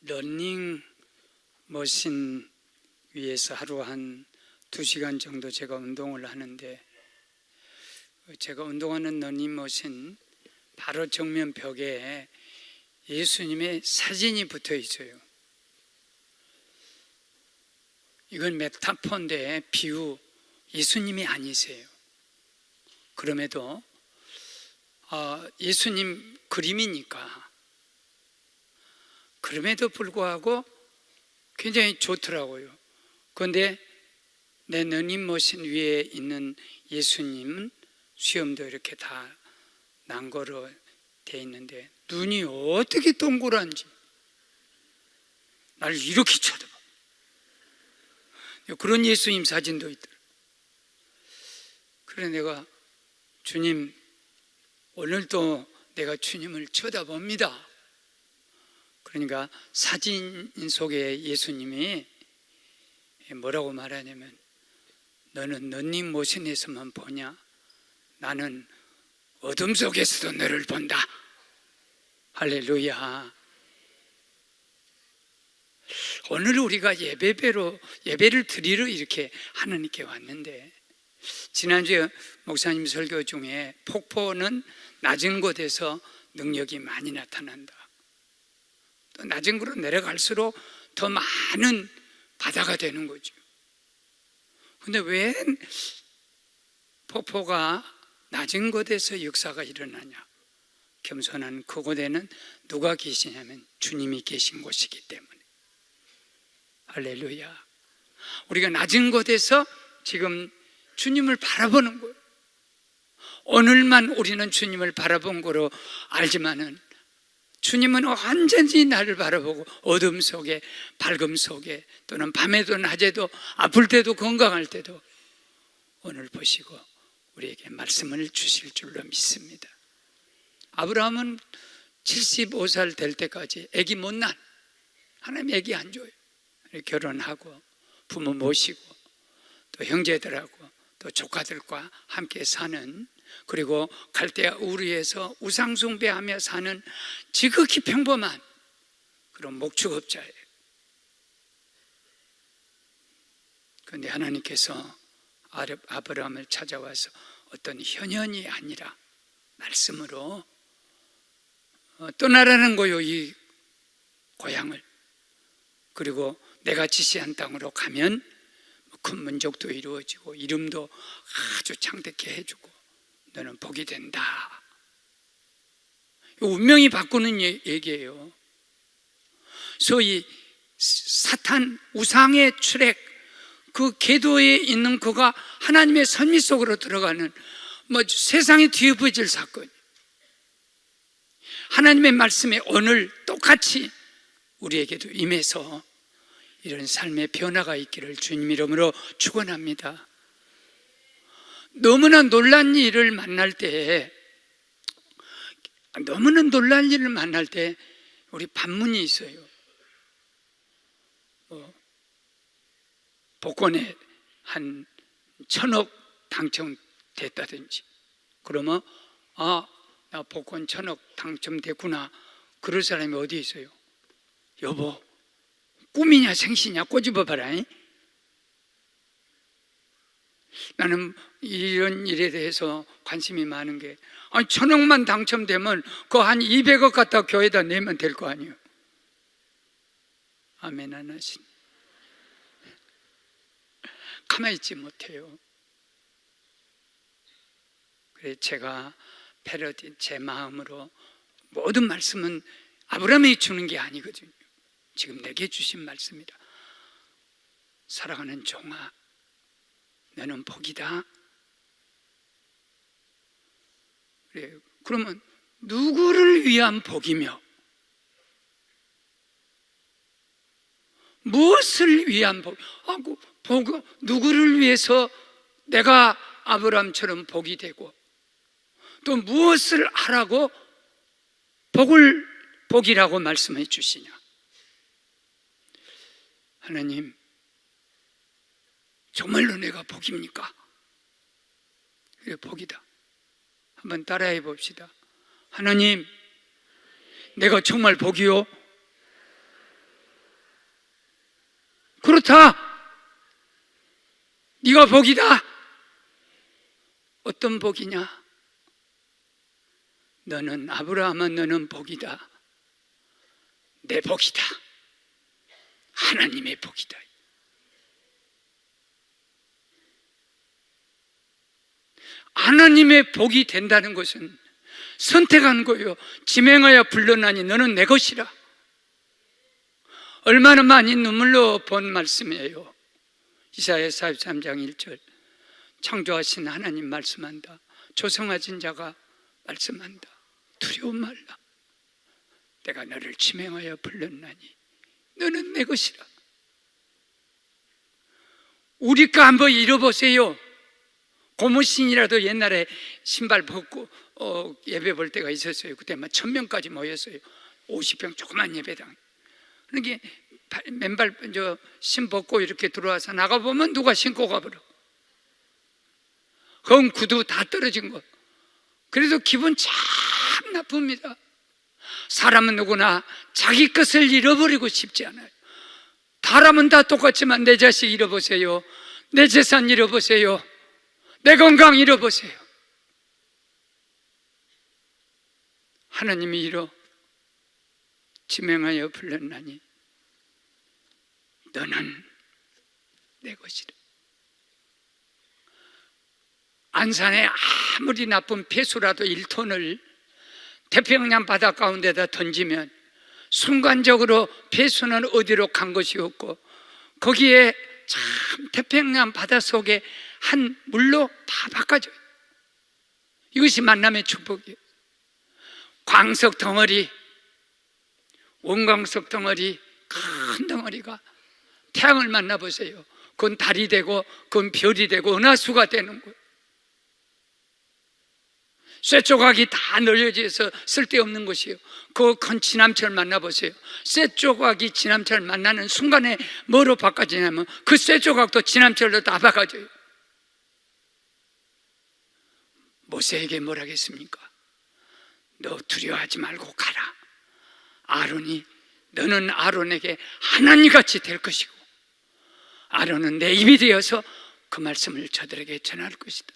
러닝머신 위에서 하루 한 2시간 정도 제가 운동을 하는데, 제가 운동하는 러닝머신 바로 정면 벽에 예수님의 사진이 붙어 있어요. 이건 메타포인데 비유, 예수님이 아니세요. 그럼에도 예수님 그림이니까, 그럼에도 불구하고 굉장히 좋더라고요. 그런데 내 러닝머신 위에 있는 예수님은 수염도 이렇게 다 난거로 돼 있는데 눈이 어떻게 동그란지 나를 이렇게 쳐다봐. 그런 예수님 사진도 있더라. 그래 내가 주님, 오늘도 내가 주님을 쳐다봅니다. 그러니까 사진 속에 예수님이 뭐라고 말하냐면, 너는 러닝머신에서만 보냐? 나는 어둠 속에서도 너를 본다. 할렐루야. 오늘 우리가 예배를 드리러 이렇게 하나님께 왔는데, 지난주에 목사님 설교 중에 폭포는 낮은 곳에서 능력이 많이 나타난다, 또 낮은 곳으로 내려갈수록 더 많은 바다가 되는 거죠. 근데 왜 폭포가 낮은 곳에서 역사가 일어나냐? 겸손한 그곳에는 누가 계시냐면 주님이 계신 곳이기 때문에. 할렐루야. 우리가 낮은 곳에서 지금 주님을 바라보는 거예요. 오늘만 우리는 주님을 바라본 거로 알지만은 주님은 완전히 나를 바라보고 어둠 속에, 밝음 속에, 또는 밤에도 낮에도, 아플 때도 건강할 때도 오늘 보시고 우리에게 말씀을 주실 줄로 믿습니다. 아브라함은 75살 될 때까지 아기 못 낳, 하나님 아기 안 줘요. 결혼하고 부모 모시고 또 형제들하고 또 조카들과 함께 사는, 그리고 갈대아 우르에서 우상 숭배하며 사는 지극히 평범한 그런 목축업자예요. 그런데 하나님께서 아브라함을 찾아와서 어떤 현현이 아니라 말씀으로 떠나라는 거요, 이 고향을. 그리고 내가 지시한 땅으로 가면 큰 민족도 이루어지고 이름도 아주 창대케 해주고 너는 복이 된다. 운명이 바꾸는 얘기예요. 소위 사탄 우상의 출액, 그 궤도에 있는 그가 하나님의 선미 속으로 들어가는 세상이 뒤엎어질 사건. 하나님의 말씀에 오늘 똑같이 우리에게도 임해서 이런 삶의 변화가 있기를 주님 이름으로 축원합니다. 너무나 놀란 일을 만날 때, 우리 반문이 있어요. 복권에 한 1,000억 당첨됐다든지, 그러면 나 복권 1,000억 당첨됐구나. 그럴 사람이 어디 있어요? 여보, 꿈이냐 생시냐 꼬집어봐라. 나는 이런 일에 대해서 관심이 많은 게, 1,000억만 당첨되면 그 한 200억 갖다 교회에다 내면 될 거 아니에요. 아멘 안 하신. 가만히 있지 못해요. 그래 제가 패러디, 제 마음으로 모든 말씀은 아브라함이 주는 게 아니거든요. 지금 내게 주신 말씀이다. 사랑하는 종아, 너는 복이다. 그래, 그러면 누구를 위한 복이며 무엇을 위한 복? 누구를 위해서 내가 아브라함처럼 복이 되고, 또 무엇을 하라고 복이라고 말씀해 주시냐? 하나님, 정말로 내가 복입니까? 그래, 복이다. 한번 따라해 봅시다. 하나님, 내가 정말 복이요? 그렇다. 네가 복이다. 어떤 복이냐? 너는, 아브라함은 너는 복이다. 내 복이다. 하나님의 복이다. 하나님의 복이 된다는 것은 선택한 거예요. 지명하여 불러나니 너는 내 것이라. 얼마나 많이 눈물로 본 말씀이에요. 이사야 43장 1절. 창조하신 하나님 말씀한다. 조성하신 자가 말씀한다. 두려움 말라. 내가 너를 지명하여 불렀나니 너는 내 것이라. 우리가 한번 잃어보세요. 고무신이라도 옛날에 신발 벗고 예배 볼 때가 있었어요. 그때 막 1000명까지 모였어요. 50평 조그만 예배당. 그러니까 맨발 신 벗고 이렇게 들어와서 나가보면 누가 신고 가버려. 그럼 구두 다 떨어진 거. 그래서 기분 참 나쁩니다. 사람은 누구나 자기 것을 잃어버리고 싶지 않아요. 사람은 다 똑같지만 내 자식 잃어보세요. 내 재산 잃어보세요. 내 건강 잃어보세요. 하나님이 이러 지명하여 불렀나니 너는 내 것이라. 안산에 아무리 나쁜 폐수라도 1톤을 태평양 바다 가운데다 던지면 순간적으로 폐수는 어디로 간 것이 없고 거기에 참 태평양 바다 속에 한 물로 다 바꿔줘요. 이것이 만남의 축복이에요. 광석 덩어리, 원광석 덩어리, 큰 덩어리가 태양을 만나보세요. 그건 달이 되고 그건 별이 되고 은하수가 되는 거예요. 쇠조각이 다 널려져서 쓸데없는 것이에요. 그 큰 지남철 만나보세요. 쇠조각이 지남철 만나는 순간에 뭐로 바꿔지냐면 그 쇠조각도 지남철로 다 바꿔져요. 모세에게 뭐라 하겠습니까? 너 두려워하지 말고 가라. 너는 아론에게 하나님같이 될 것이고 아론은 내 입이 되어서 그 말씀을 저들에게 전할 것이다.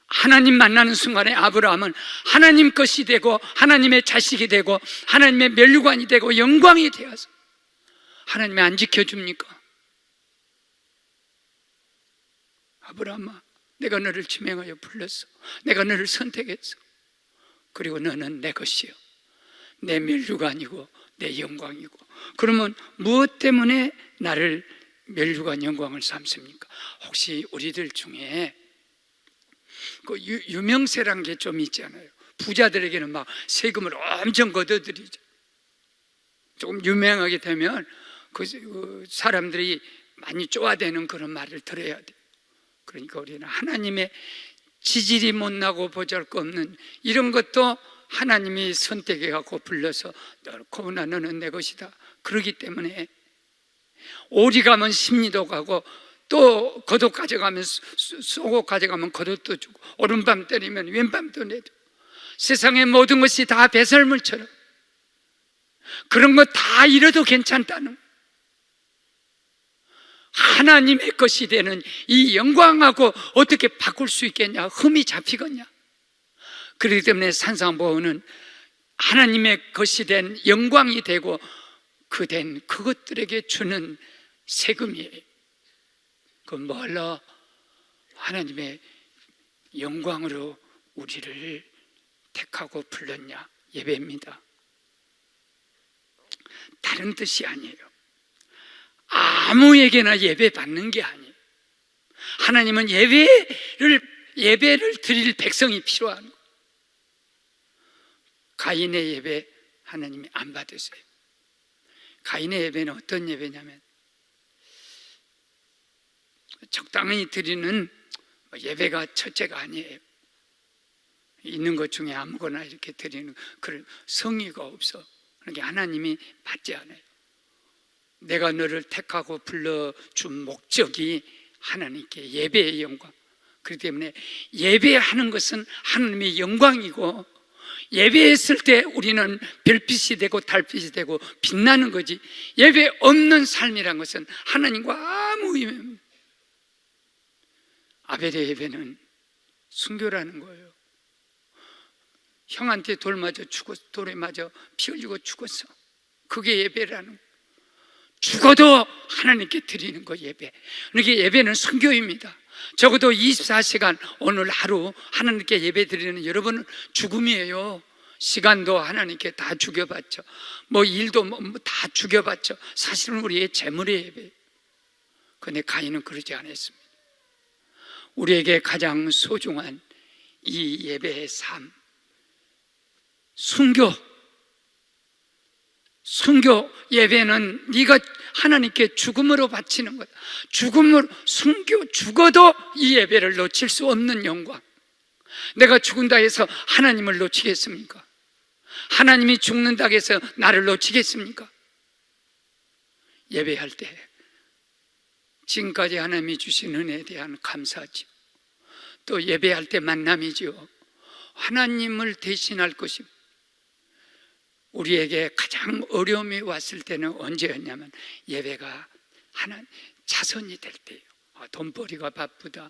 하나님 만나는 순간에 아브라함은 하나님 것이 되고 하나님의 자식이 되고 하나님의 면류관이 되고 영광이 되어서 하나님이 안 지켜줍니까? 아브라함아, 내가 너를 지명하여 불렀어. 내가 너를 선택했어. 그리고 너는 내 것이요, 내 면류관이고 내 영광이고. 그러면 무엇 때문에 나를 면류관 영광을 삼습니까? 혹시 우리들 중에 그 유명세란 게 좀 있잖아요. 부자들에게는 막 세금을 엄청 걷어들이죠. 조금 유명하게 되면 그 사람들이 많이 쪼아대는 그런 말을 들어야 돼요. 그러니까 우리는 하나님의 지질이 못나고 보잘것없는 이런 것도 하나님이 선택해갖고 불러서 고은아 너는 내 것이다. 그러기 때문에 오리 가면 심리도 가고 또 겉옷 가져가면 속옷 가져가면 겉옷도 주고 오른밤 때리면 왼밤도 내주고 세상의 모든 것이 다 배설물처럼 그런 거 다 잃어도 괜찮다는 하나님의 것이 되는 이 영광하고 어떻게 바꿀 수 있겠냐? 흠이 잡히겠냐? 그렇기 때문에 산상보호는 하나님의 것이 된 영광이 되고 그것들에게 주는 세금이에요. 그 뭘로? 하나님의 영광으로 우리를 택하고 불렀냐? 예배입니다. 다른 뜻이 아니에요. 아무에게나 예배 받는 게 아니에요. 하나님은 예배를 드릴 백성이 필요한 거예요. 가인의 예배 하나님이 안 받으세요. 가인의 예배는 어떤 예배냐면 적당히 드리는 예배가 첫째가 아니에요. 있는 것 중에 아무거나 이렇게 드리는 그런 성의가 없어. 그러니까 하나님이 받지 않아요. 내가 너를 택하고 불러준 목적이 하나님께 예배의 영광. 그렇기 때문에 예배하는 것은 하나님의 영광이고 예배했을 때 우리는 별빛이 되고 달빛이 되고 빛나는 거지, 예배 없는 삶이란 것은 하나님과 아무 의미 없는, 아벨의 예배는 순교라는 거예요. 형한테 돌 맞아 죽었어, 돌에 맞아 피 흘리고 죽었어. 그게 예배라는 거예요. 죽어도 하나님께 드리는 거 예배. 그러니까 예배는 순교입니다. 적어도 24시간 오늘 하루 하나님께 예배 드리는 여러분은 죽음이에요. 시간도 하나님께 다 죽여봤죠. 뭐 일도 다 죽여봤죠. 사실은 우리의 재물의 예배. 그런데 가인은 그러지 않았습니다. 우리에게 가장 소중한 이 예배의 삶, 순교 예배는 네가 하나님께 죽음으로 바치는 거다. 죽음으로, 죽어도 이 예배를 놓칠 수 없는 영광. 내가 죽은다 해서 하나님을 놓치겠습니까? 하나님이 죽는다 해서 나를 놓치겠습니까? 예배할 때 지금까지 하나님이 주신 은혜에 대한 감사죠. 또 예배할 때 만남이죠. 하나님을 대신할 것입니다. 우리에게 가장 어려움이 왔을 때는 언제였냐면 예배가 자선이 될 때예요. 돈벌이가 바쁘다,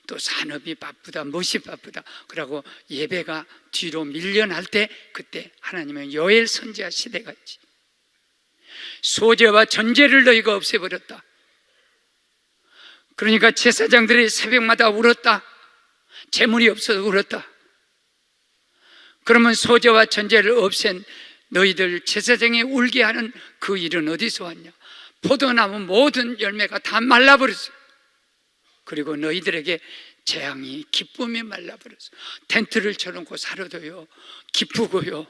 또 산업이 바쁘다, 무엇이 바쁘다, 그러고 예배가 뒤로 밀려날 때, 그때 하나님은 요엘 선지자 시대가 있지. 소재와 전제를 너희가 없애버렸다. 그러니까 제사장들이 새벽마다 울었다. 재물이 없어서 울었다. 그러면 소재와 전제를 없앤 너희들 제사장이 울게 하는 그 일은 어디서 왔냐? 포도나무 모든 열매가 다 말라버렸어요. 그리고 너희들에게 재앙이, 기쁨이 말라버렸어요. 텐트를 쳐놓고 살아도요 기쁘고요,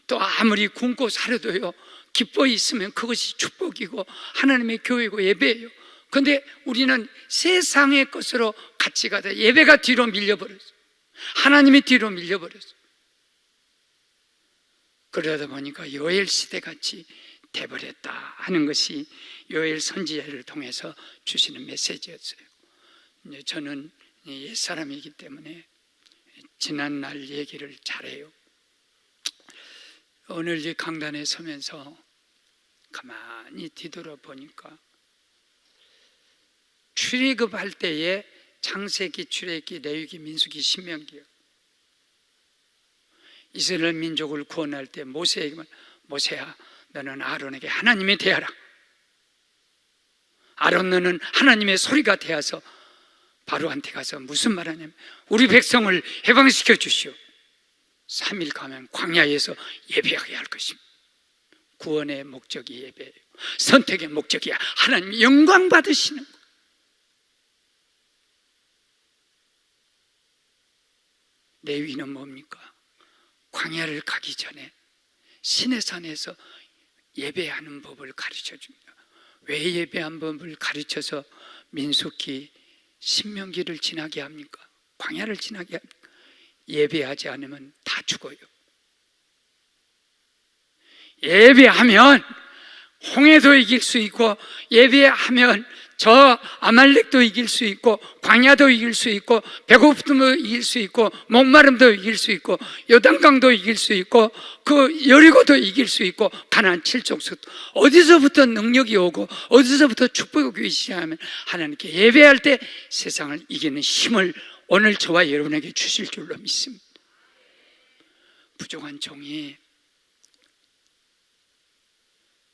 또 아무리 굶고 살아도요 기뻐 있으면 그것이 축복이고 하나님의 교회고 예배예요. 그런데 우리는 세상의 것으로 같이 가다 예배가 뒤로 밀려버렸어요. 하나님이 뒤로 밀려버렸어요. 그러다 보니까 요엘 시대같이 돼버렸다 하는 것이 요엘 선지자를 통해서 주시는 메시지였어요. 저는 옛사람이기 때문에 지난날 얘기를 잘해요. 오늘 이 강단에 서면서 가만히 뒤돌아보니까 출애굽할 때에 창세기, 출애굽기, 레위기, 민수기, 신명기요, 이스라엘 민족을 구원할 때 모세에게 모세야, 너는 아론에게 하나님이 되어라. 아론, 너는 하나님의 소리가 되어서 바로한테 가서 무슨 말하냐면 우리 백성을 해방시켜 주시오. 3일 가면 광야에서 예배하게 할 것입니다. 구원의 목적이 예배예요. 선택의 목적이야. 하나님 영광 받으시는 거. 레위는 뭡니까? 광야를 가기 전에 시내산에서 예배하는 법을 가르쳐 줍니다. 왜 예배하는 법을 가르쳐서 민수기, 신명기를 지나게 합니까? 광야를 지나게 합니까? 예배하지 않으면 다 죽어요. 예배하면 홍해도 이길 수 있고, 예배하면 저 아말렉도 이길 수 있고, 광야도 이길 수 있고, 배고픔도 이길 수 있고, 목마름도 이길 수 있고, 요단강도 이길 수 있고, 그 여리고도 이길 수 있고, 가나안 7족속 어디서부터 능력이 오고 어디서부터 축복이 시작하면 하나님께 예배할 때 세상을 이기는 힘을 오늘 저와 여러분에게 주실 줄로 믿습니다. 부족한 종이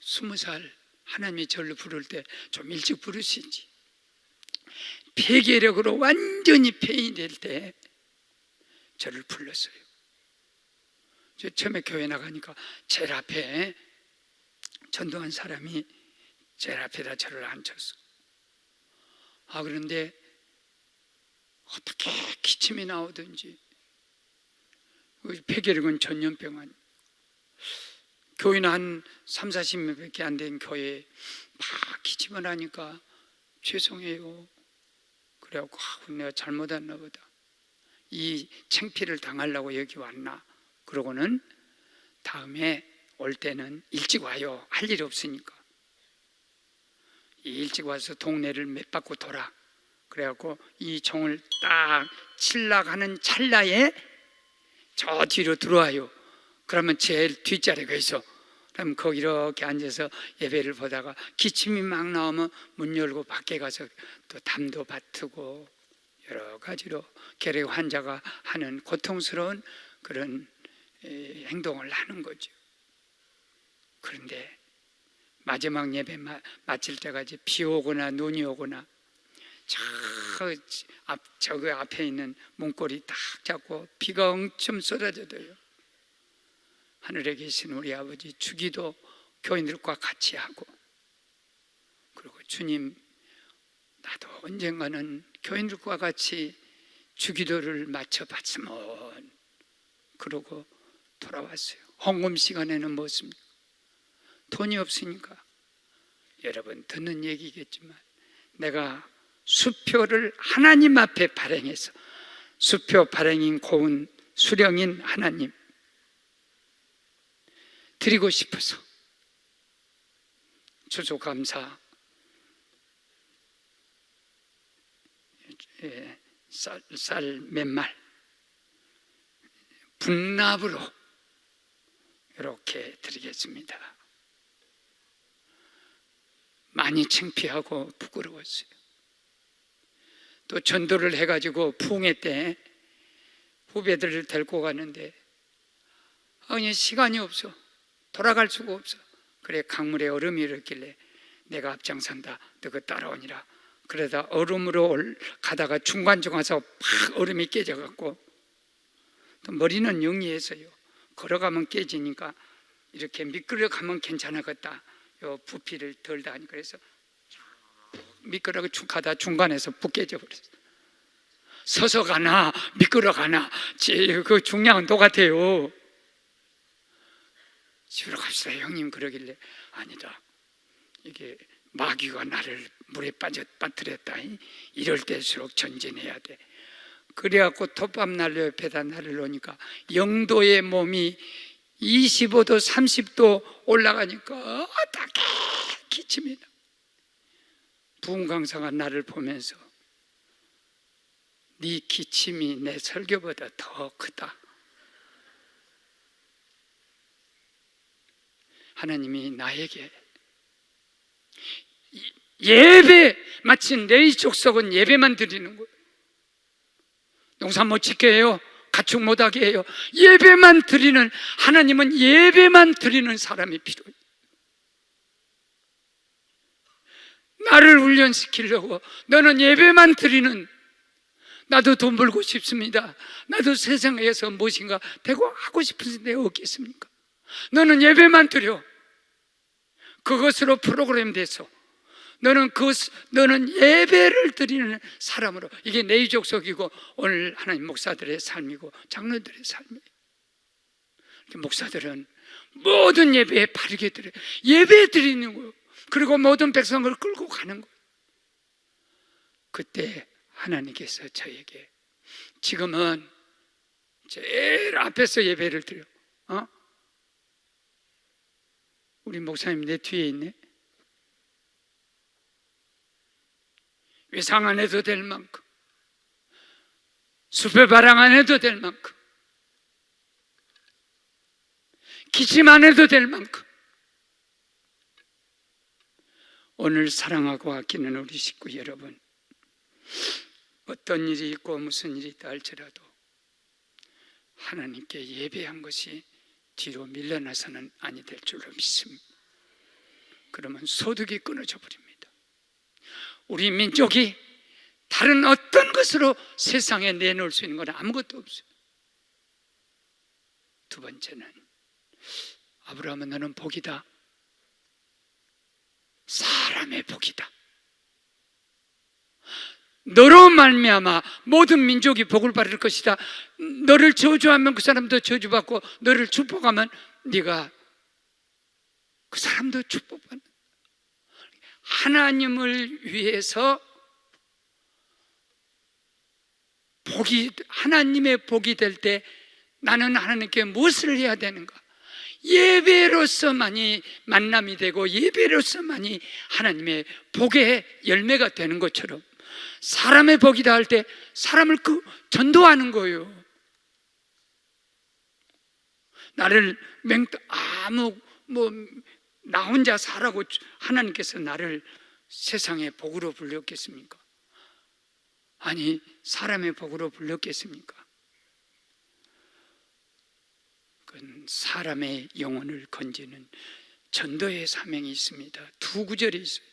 20살 하나님이 저를 부를 때 좀 일찍 부르시지, 폐결핵으로 완전히 폐인이 될 때 저를 불렀어요. 저 처음에 교회 나가니까 제일 앞에 전도한 사람이 제일 앞에다 저를 앉혔어. 그런데 어떻게 기침이 나오든지, 폐결핵은 전염병 아니에요. 교회는 한 3, 40명밖에 안 된 교회에 막 기침을 하니까 죄송해요. 그래갖고 내가 잘못했나 보다, 이 창피를 당하려고 여기 왔나. 그러고는 다음에 올 때는 일찍 와요. 할 일이 없으니까 일찍 와서 동네를 몇 바퀴 돌아. 그래갖고 이 종을 딱 칠락하는 찰나에 저 뒤로 들어와요. 그러면 제일 뒷자리가 있어. 그럼 거기 이렇게 앉아서 예배를 보다가 기침이 막 나오면 문 열고 밖에 가서 또 담도 받고 여러 가지로 결핵 환자가 하는 고통스러운 그런 행동을 하는 거죠. 그런데 마지막 예배 마칠 때까지 비 오거나 눈이 오거나 저 앞에 있는 문고리 딱 잡고 비가 엄청 쏟아져도요, 하늘에 계신 우리 아버지 주기도 교인들과 같이 하고, 그리고 주님, 나도 언젠가는 교인들과 같이 주기도를 마쳐봤으면, 그러고 돌아왔어요. 헌금 시간에는 무엇입니까? 돈이 없으니까. 여러분 듣는 얘기겠지만 내가 수표를 하나님 앞에 발행해서, 수표 발행인 고운 수령인 하나님 드리고 싶어서 추수감사 쌀 몇 말 분납으로 이렇게 드리겠습니다. 많이 창피하고 부끄러웠어요. 또 전도를 해가지고 부흥회 때 후배들을 데리고 가는데 아니 시간이 없어, 돌아갈 수가 없어. 그래 강물에 얼음이 일었길래 내가 앞장선다, 너가 따라오니라. 그러다 얼음으로 가다가 중간중 와서 팍 얼음이 깨져갖고, 또 머리는 영리해서요, 걸어가면 깨지니까 이렇게 미끄러 가면 괜찮았겠다, 요 부피를 덜다 하니. 그래서 미끄러 가다 중간에서 푹 깨져 버렸어요. 서서 가나 미끄러 가나 그 중량은 똑같아요. 집으로 갑시다 형님. 그러길래 아니다, 이게 마귀가 나를 물에 빠뜨렸다, 이럴 때일수록 전진해야 돼. 그래갖고 톱밥 난로 옆에다 나를 놓으니까 영도의 몸이 25도 30도 올라가니까 어떻게 기침이 나. 부흥 강사가 나를 보면서 네 기침이 내 설교보다 더 크다. 하나님이 나에게 예배, 마치 내 족속은 예배만 드리는 거예요. 농사 못 짓게 해요, 가축 못하게 해요. 예배만 드리는, 하나님은 예배만 드리는 사람이 필요해요. 나를 훈련시키려고 너는 예배만 드리는, 나도 돈 벌고 싶습니다, 나도 세상에서 무엇인가 되고 하고 싶은데 없겠습니까? 너는 예배만 드려. 그것으로 프로그램 돼서 너는 예배를 드리는 사람으로, 이게 내 족속이고 오늘 하나님 목사들의 삶이고 장로들의 삶이에요. 목사들은 모든 예배에 바르게 드려요. 예배 드리는 거예요. 그리고 모든 백성을 끌고 가는 거예요. 그때 하나님께서 저에게 지금은 제일 앞에서 예배를 드려. 우리 목사님 내 뒤에 있네. 외상 안 해도 될 만큼, 수표 바랑 안 해도 될 만큼, 기침 안 해도 될 만큼 오늘 사랑하고 아끼는 우리 식구 여러분, 어떤 일이 있고 무슨 일이 있다 할지라도 하나님께 예배한 것이 뒤로 밀려나서는 아니 될 줄로 믿습니다. 그러면 소득이 끊어져 버립니다. 우리 민족이 다른 어떤 것으로 세상에 내놓을 수 있는 건 아무것도 없어요. 두 번째는, 아브라함은 너는 복이다, 사람의 복이다. 너로 말미암아 모든 민족이 복을 받을 것이다. 너를 저주하면 그 사람도 저주받고, 너를 축복하면 네가 그 사람도 축복받는. 하나님을 위해서 하나님의 복이 될 때 나는 하나님께 무엇을 해야 되는가? 예배로서만이 만남이 되고 예배로서만이 하나님의 복의 열매가 되는 것처럼, 사람의 복이다 할 때 사람을 전도하는 거예요. 나를 아무 나 혼자 살라고 하나님께서 나를 세상의 복으로 불렀겠습니까? 아니, 사람의 복으로 불렀겠습니까? 그건 사람의 영혼을 건지는 전도의 사명이 있습니다. 두 구절이 있어요.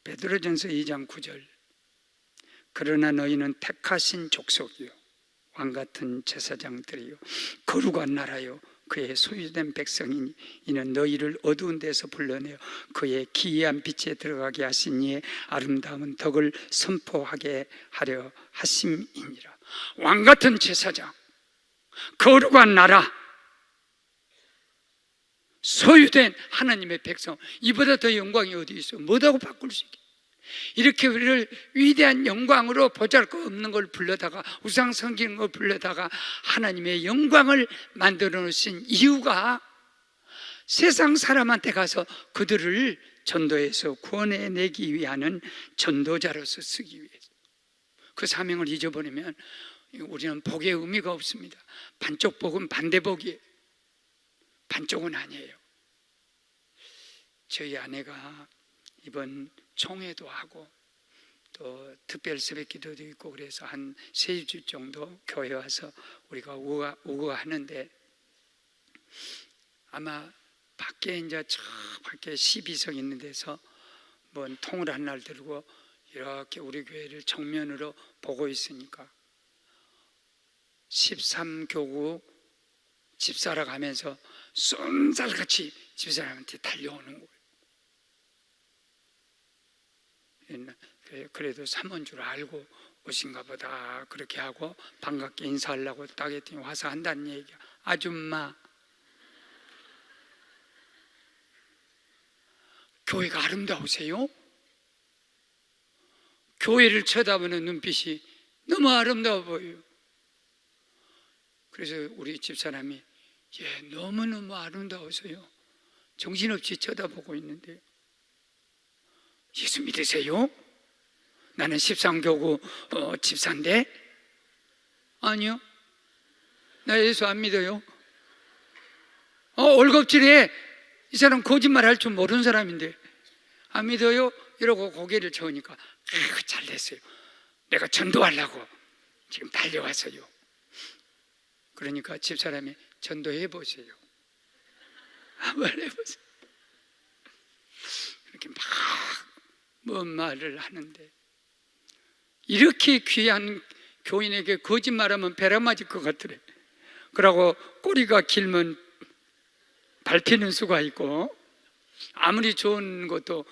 베드로전서 2장 9절. 그러나 너희는 택하신 족속이요 왕같은 제사장들이요 거룩한 나라요 그의 소유된 백성이니 이는 너희를 어두운 데서 불러내어 그의 기이한 빛에 들어가게 하신 이의 아름다운 덕을 선포하게 하려 하심이니라. 왕같은 제사장, 거룩한 나라, 소유된 하나님의 백성, 이보다 더 영광이 어디 있어? 뭐라고 바꿀 수 있게? 이렇게 우리를 위대한 영광으로 보잘것없는 걸 불러다가 우상 섬기는 걸 불러다가 하나님의 영광을 만들어 놓으신 이유가 세상 사람한테 가서 그들을 전도해서 구원해내기 위한 전도자로서 쓰기 위해서. 그 사명을 잊어버리면 우리는 복의 의미가 없습니다. 반쪽 복은 반대 복이에요. 반쪽은 아니에요. 저희 아내가 이번 총회도 하고 또 특별 새벽 기도도 있고 그래서 한 3주 정도 교회 와서 우리가 오고 하는데 아마 밖에 이제 저 밖에 12석 있는 데서 통을 한 날 들고 이렇게 우리 교회를 정면으로 보고 있으니까 13교구 집사라 가면서 쏜살같이 집사람한테 달려오는 거예요. 그래도 사모인 줄 알고 오신가 보다 그렇게 하고 반갑게 인사하려고 딱 했더니 와서 한다는 얘기야. 아줌마, 교회가 아름다우세요? 교회를 쳐다보는 눈빛이 너무 아름다워 보여요. 그래서 우리 집사람이 너무너무 아름다워서요 정신없이 쳐다보고 있는데요. 예수 믿으세요? 나는 13교구 집사인데? 아니요, 나 예수 안 믿어요. 올겁질해. 이 사람 거짓말 할 줄 모르는 사람인데 안 믿어요? 이러고 고개를 저으니까 잘 됐어요. 내가 전도하려고 지금 달려왔어요. 그러니까 집사람이 전도해 보세요. 한번 해보세요. 이렇게 막 뭔 말을 하는데 이렇게 귀한 교인에게 거짓말하면 배라 맞을 것 같더래. 그러고 꼬리가 길면 밟히는 수가 있고 아무리 좋은 것도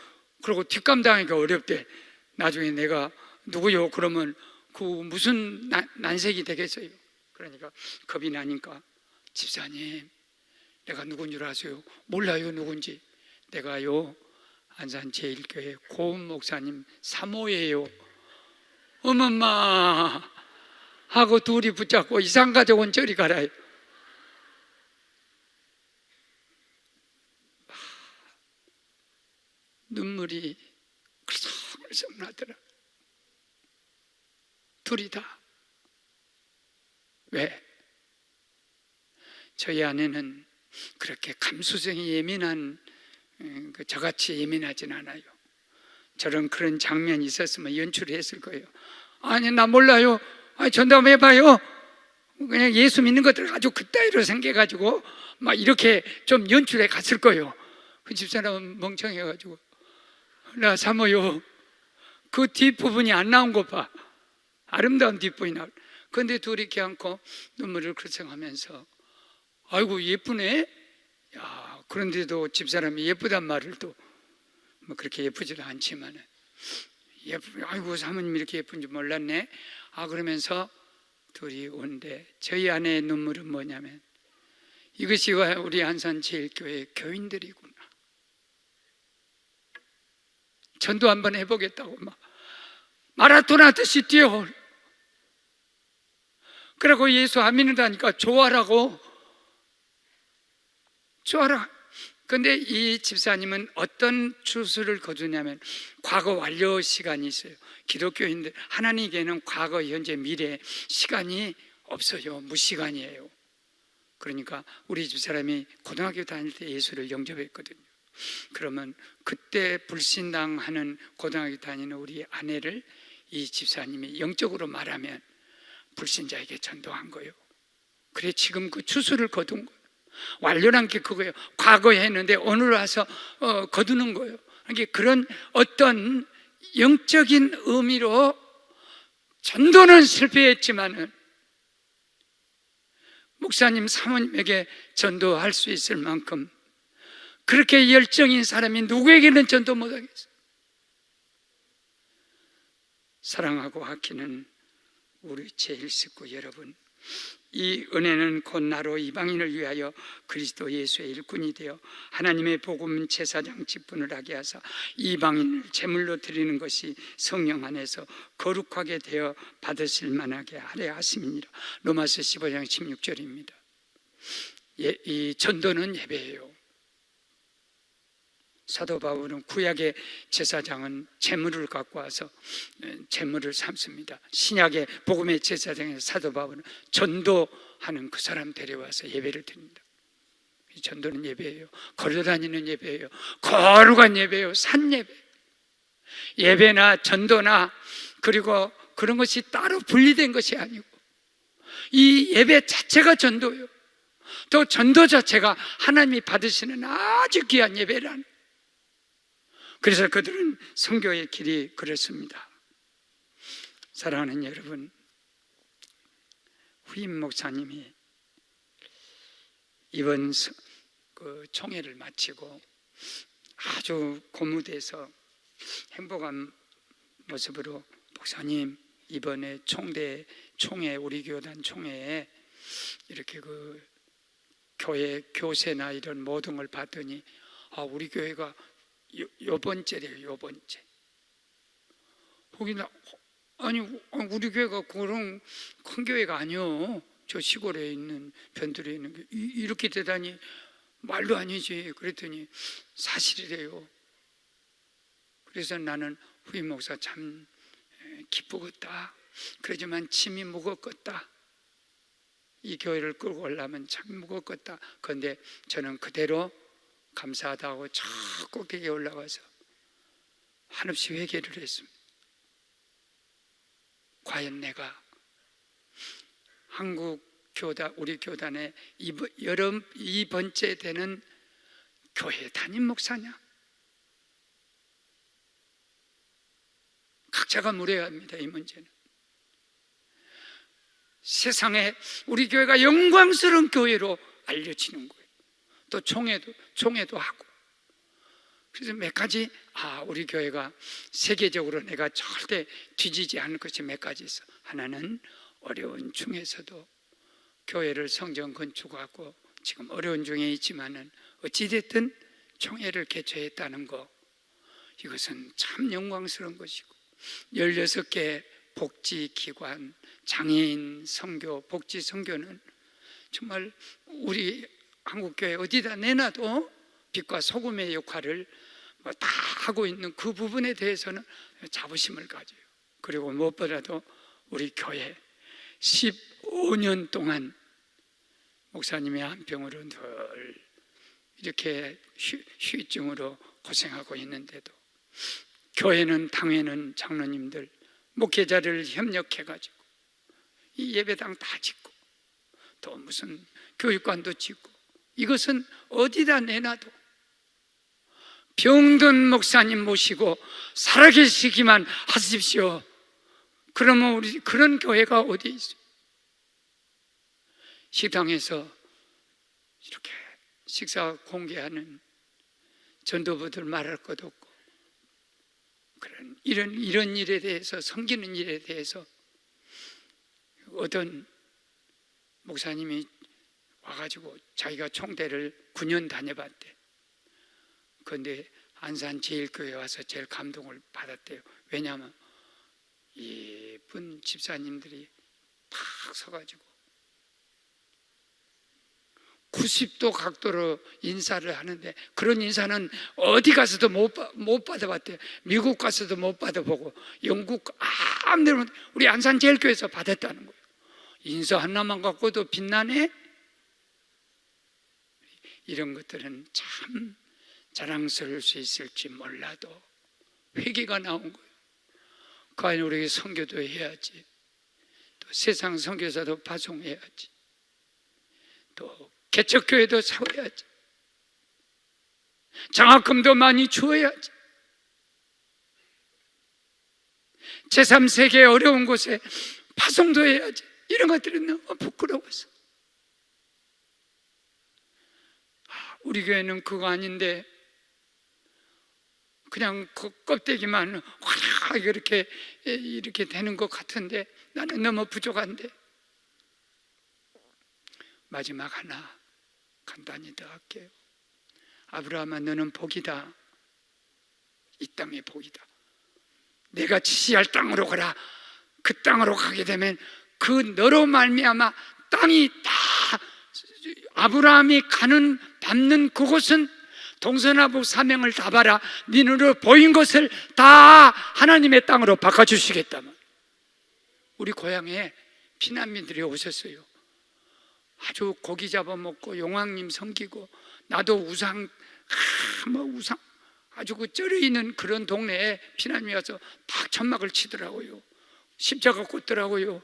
그러고 뒷감당하기가 어렵대. 나중에 내가 누구요? 그러면 그 무슨 난색이 되겠어요. 그러니까 겁이 나니까 집사님, 내가 누군 줄 아세요? 몰라요 누군지. 내가요 안산 제1교회 고은 목사님 사모예요. 어머마 하고 둘이 붙잡고 이상가족은 저리 가라요. 눈물이 글썽글썽 나더라. 둘이 다. 왜? 저희 아내는 그렇게 감수성이 예민한 저같이 예민하진 않아요. 저런 그런 장면이 있었으면 연출했을 거예요. 아니 나 몰라요. 전담해봐요. 그냥 예수 믿는 것들 아주 그따위로 생겨가지고 막 이렇게 좀 연출해 갔을 거예요. 그 집사람은 멍청해가지고 나 사모요 그 뒷부분이 안 나온 거 봐. 아름다운 뒷부분이 나와. 그런데 둘이 껴안고 눈물을 글썽하면서 아이고 예쁘네. 야, 그런데도 집사람이 예쁘단 말을 또 그렇게 예쁘지도 않지만은 아이고 사모님 이렇게 예쁜 줄 몰랐네. 그러면서 둘이 오는데 저희 아내의 눈물은 뭐냐면 이것이 우리 안산 제1교회 교인들이구나. 전도 한번 해보겠다고 막 마라톤 하듯이 뛰어. 그러고 예수 안 믿는다니까 좋아라고. 좋아라. 근데 이 집사님은 어떤 추수를 거두냐면 과거 완료 시간이 있어요. 기독교인들 하나님께는 과거, 현재, 미래 시간이 없어요. 무시간이에요. 그러니까 우리 집사람이 고등학교 다닐 때 예수를 영접했거든요. 그러면 그때 불신당하는 고등학교 다니는 우리 아내를 이 집사님이 영적으로 말하면 불신자에게 전도한 거예요. 그래 지금 그 추수를 거둔 거예요. 완료란 게 그거예요. 과거에 했는데 오늘 와서 거두는 거예요. 그러니까 그런 어떤 영적인 의미로 전도는 실패했지만은 목사님 사모님에게 전도할 수 있을 만큼 그렇게 열정인 사람이 누구에게는 전도 못하겠어요. 사랑하고 아끼는 우리 제1 식구 여러분, 이 은혜는 곧 나로 이방인을 위하여 그리스도 예수의 일꾼이 되어 하나님의 복음 제사장 직분을 하게 하사 이방인을 제물로 드리는 것이 성령 안에서 거룩하게 되어 받으실 만하게 하려 하심이니라. 로마서 15장 16절입니다. 이 전도는 예배예요. 사도 바울은 구약의 제사장은 제물을 갖고 와서 제물을 삼습니다. 신약의 복음의 제사장의 사도 바울은 전도하는 그 사람 데려와서 예배를 드립니다. 이 전도는 예배예요. 걸어다니는 예배예요. 거룩한 예배예요. 산예배. 예배나 전도나 그리고 그런 것이 따로 분리된 것이 아니고 이 예배 자체가 전도예요. 또 전도 자체가 하나님이 받으시는 아주 귀한 예배라는. 그래서 그들은 선교의 길이 그렇습니다. 사랑하는 여러분, 후임 목사님이 이번 그 총회를 마치고 아주 고무돼서 행복한 모습으로 목사님 이번에 총회 우리 교단 총회에 이렇게 그 교회 교세나 이런 모든 걸 봤더니 우리 교회가 요 번째래요. 요 번째. 거기나 아니 우리 교회가 그런 큰 교회가 아니요. 저 시골에 있는 변두리에 있는 게 이렇게 대단히 말도 아니지. 그랬더니 사실이래요. 그래서 나는 후임 목사 참 기쁘겠다. 그러지만 짐이 무겁겠다. 이 교회를 끌고 오려면 참 무겁겠다. 그런데 저는 그대로 감사하다고 저 꼭대기에 올라가서 한없이 회개를 했습니다. 과연 내가 한국 교단, 우리 교단의 이 번째 되는 교회 담임 목사냐? 각자가 물어야 합니다. 이 문제는 세상에 우리 교회가 영광스러운 교회로 알려지는 거예요. 또 총회도 하고. 그래서 몇 가지 우리 교회가 세계적으로 내가 절대 뒤지지 않을 것이 몇 가지 있어. 하나는 어려운 중에서도 교회를 성전 건축하고 지금 어려운 중에 있지만은 어찌됐든 총회를 개최했다는 거, 이것은 참 영광스러운 것이고 16개 복지기관, 장애인 선교, 복지 선교는 정말 우리 한국교회 어디다 내놔도 빛과 소금의 역할을 다 하고 있는 그 부분에 대해서는 자부심을 가져요. 그리고 무엇보다도 우리 교회 15년 동안 목사님의 한평으로 늘 이렇게 휴증으로 고생하고 있는데도 교회는 당회는 장로님들 목회자를 협력해가지고 이 예배당 다 짓고 또 무슨 교육관도 짓고 이것은 어디다 내놔도 병든 목사님 모시고 살아계시기만 하십시오. 그러면 우리 그런 교회가 어디 있어요? 식당에서 이렇게 식사 공개하는 전도부들 말할 것 없고 그런 이런 일에 대해서 섬기는 일에 대해서 어떤 목사님이 와가지고 자기가 총대를 9년 다녀봤대. 그런데 안산 제일교회 와서 제일 감동을 받았대요. 왜냐하면 예쁜 집사님들이 탁 서가지고 90도 각도로 인사를 하는데 그런 인사는 어디 가서도 못 받아봤대요. 미국 가서도 못 받아보고 영국 아무데나 우리 안산 제일교회에서 받았다는 거예요. 인서 하나만 갖고도 빛나네? 이런 것들은 참 자랑스러울 수 있을지 몰라도 회개가 나온 거예요. 그 안에 우리에게 선교도 해야지, 또 세상 선교사도 파송해야지, 또 개척교회도 세워야지, 장학금도 많이 주어야지, 제3세계 어려운 곳에 파송도 해야지. 이런 것들이 너무 부끄러워서. 우리 교회는 그거 아닌데 그냥 그 껍데기만 확 이렇게 되는 것 같은데 나는 너무 부족한데. 마지막 하나 간단히 더 할게요. 아브라함아, 너는 복이다. 이 땅의 복이다. 내가 지시할 땅으로 가라. 그 땅으로 가게 되면 그 너로 말미암아 땅이 다, 아브라함이 가는 밟는 그곳은 동서남북 사명을 다 봐라. 네 눈으로 보인 것을 다 하나님의 땅으로 바꿔주시겠다면. 우리 고향에 피난민들이 오셨어요. 아주 고기 잡아먹고 용왕님 섬기고, 나도 우상 아주 그 쩔어 있는 그런 동네에 피난민이 와서 딱 천막을 치더라고요. 십자가 꽂더라고요.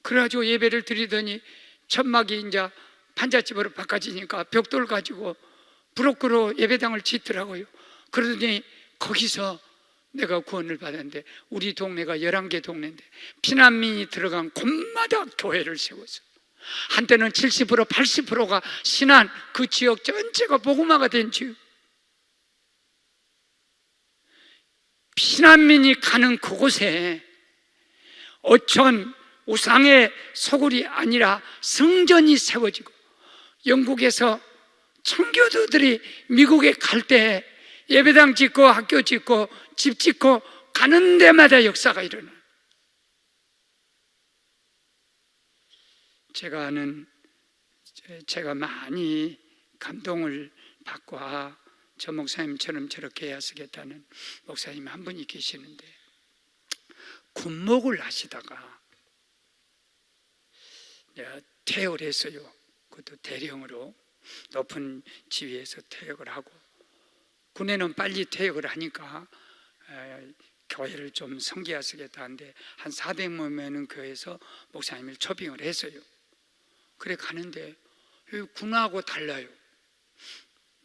그래가지고 예배를 드리더니 천막이 이제 판잣집으로 바꿔지니까 벽돌 가지고 부엌으로 예배당을 짓더라고요. 그러더니 거기서 내가 구원을 받았는데, 우리 동네가 11개 동네인데 피난민이 들어간 곳마다 교회를 세웠어요. 한때는 70% 80%가 신안, 그 지역 전체가 복음화가 된 지역. 피난민이 가는 그곳에 어촌 우상의 소굴이 아니라 성전이 세워지고, 영국에서 청교도들이 미국에 갈 때 예배당 짓고 학교 짓고 집 짓고 가는 데마다 역사가 일어나요. 제가 많이 감동을 받고, 저 목사님처럼 저렇게 해야 쓰겠다는 목사님 한 분이 계시는데, 군목을 하시다가 퇴역을 했어요. 그것도 대령으로 높은 지위에서 퇴역을 하고, 군에는 빨리 퇴역을 하니까 교회를 좀 성기하 쓰겠다 하는데 한 400명이면 교회에서 목사님을 초빙을 했어요. 그래 가는데 군하고 달라요.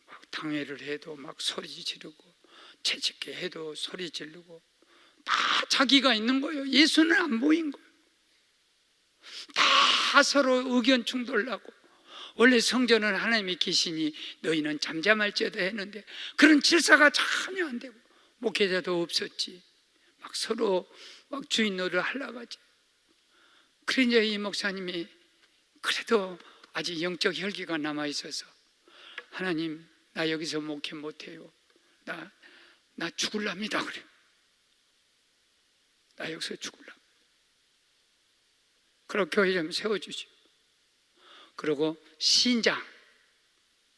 막 당회를 해도 막 소리 지르고, 채찍게 해도 소리 지르고, 다 자기가 있는 거예요. 예수는 안 보인 거예요. 다 서로 의견 충돌나고, 원래 성전은 하나님이 계시니 너희는 잠잠할지어다 했는데 그런 질서가 전혀 안 되고, 목회자도 없었지. 막 서로 막 주인 노릇을 하려고 하지. 그래 이제 이 목사님이 그래도 아직 영적 혈기가 남아있어서, 하나님 나 여기서 목회 못해요. 나 죽을랍니다. 그래. 나 여기서 죽을랍니다. 그리고 교회 좀 세워주시오. 그리고 신장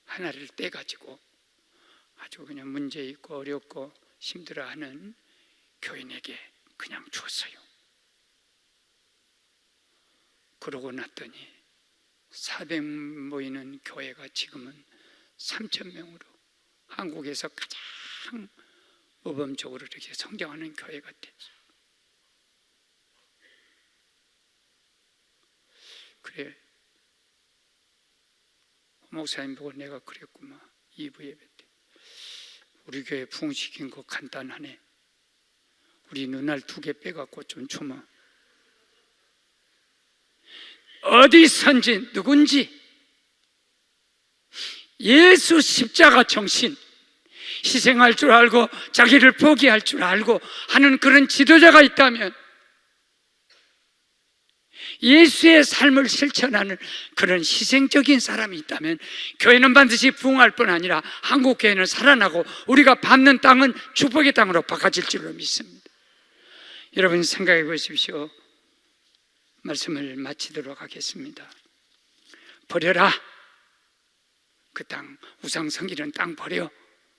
하나를 떼가지고 아주 그냥 문제 있고 어렵고 힘들어하는 교인에게 그냥 줬어요. 그러고 났더니 400 모이는 교회가 지금은 3,000명으로 한국에서 가장 모범적으로 이렇게 성장하는 교회가 됐어요. 그래, 목사님 보고 내가 그랬구만. 2부 예배 때 우리 교회 부흥시킨 거 간단하네. 우리 눈알 2개 빼갖고 좀 주면, 어디선지 누군지 예수 십자가 정신, 희생할 줄 알고 자기를 포기할 줄 알고 하는 그런 지도자가 있다면, 예수의 삶을 실천하는 그런 희생적인 사람이 있다면, 교회는 반드시 부흥할 뿐 아니라 한국 교회는 살아나고 우리가 밟는 땅은 축복의 땅으로 바꿔질 줄로 믿습니다. 여러분 생각해 보십시오. 말씀을 마치도록 하겠습니다. 버려라. 그 땅, 우상 섬기는 땅 버려.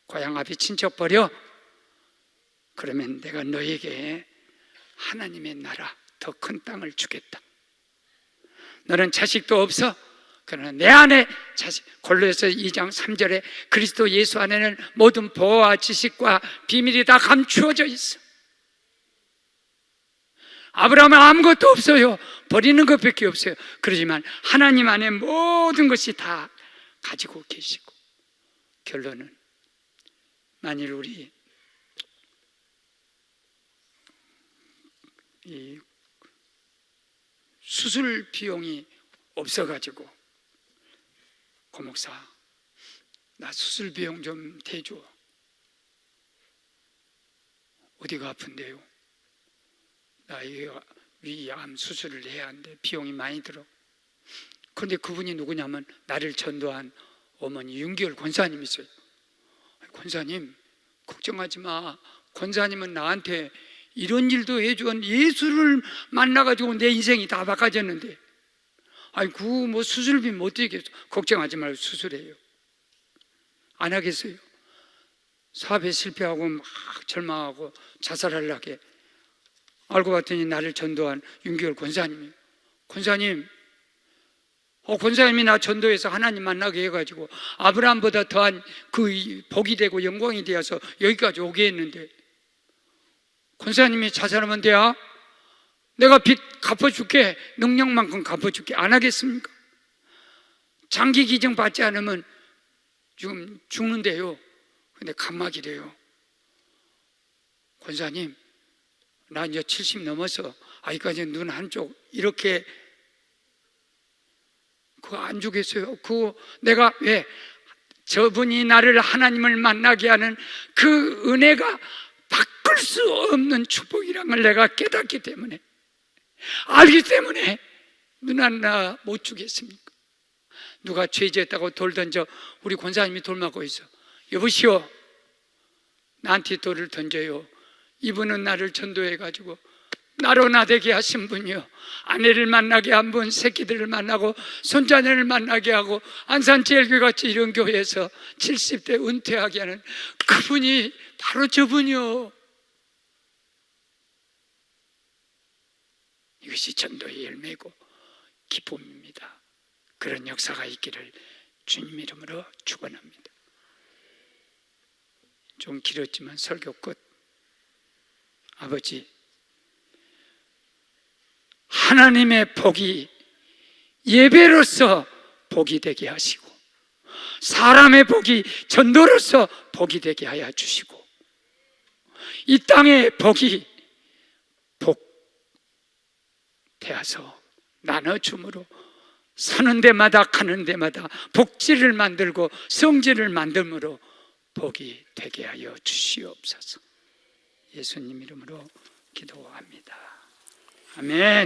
고향 앞에 친척 버려. 그러면 내가 너에게 하나님의 나라, 더 큰 땅을 주겠다. 너는 자식도 없어. 그러나 내 안에 자식, 골로새서 2장 3절에 그리스도 예수 안에는 모든 보호와 지식과 비밀이 다 감추어져 있어. 아브라함은 아무것도 없어요. 버리는 것밖에 없어요. 그러지만 하나님 안에 모든 것이 다 가지고 계시고, 결론은 만일 우리 이 수술 비용이 없어가지고 고목사 나 수술 비용 좀 대줘. 어디가 아픈데요? 나 위암 수술을 해야 하는데 비용이 많이 들어. 그런데 그분이 누구냐면 나를 전도한 어머니 윤기열 권사님이세요. 권사님 걱정하지 마. 권사님은 나한테 이런 일도 해준 예수를 만나가지고 내 인생이 다 바꿔졌는데, 아이고 뭐 수술비 못 드리겠어. 걱정하지 말고 수술해요. 안 하겠어요. 사업에 실패하고 막 절망하고 자살하려고 알고 봤더니 나를 전도한 윤기열 권사님이에요. 권사님, 권사님이 나 전도해서 하나님 만나게 해가지고 아브라함보다 더한 그 복이 되고 영광이 되어서 여기까지 오게 했는데, 권사님이 자살하면 돼야 내가 빚 갚아줄게. 능력만큼 갚아줄게. 안 하겠습니까? 장기 기증 받지 않으면 지금 죽는데요. 근데 감막이래요. 권사님, 나 이제 70 넘어서 아직까지 눈 한쪽 이렇게 그거 안 주겠어요. 그거 내가 왜 저분이 나를 하나님을 만나게 하는 그 은혜가 바꿀 수 없는 축복이란 걸 내가 깨닫기 때문에, 알기 때문에 눈 하나 못 주겠습니까? 누가 죄지었다고 돌 던져 우리 권사님이 돌 맞고 있어. 여보시오, 나한테 돌을 던져요. 이분은 나를 전도해가지고 나로 나되게 하신 분이요, 아내를 만나게 한 분, 새끼들을 만나고 손자녀를 만나게 하고 안산제일교회같이 이런 교회에서 70대 은퇴하게 하는 그분이 바로 저분이요. 이것이 전도의 열매고 기쁨입니다. 그런 역사가 있기를 주님 이름으로 축원합니다. 좀 길었지만 설교 끝. 아버지, 하나님의 복이 예배로서 복이 되게 하시고, 사람의 복이 전도로서 복이 되게 하여 주시고, 이 땅의 복이 복 되어서 나눠줌으로 사는 데마다 가는 데마다 복지를 만들고 성지를 만들므로 복이 되게 하여 주시옵소서. 예수님 이름으로 기도합니다. 아멘.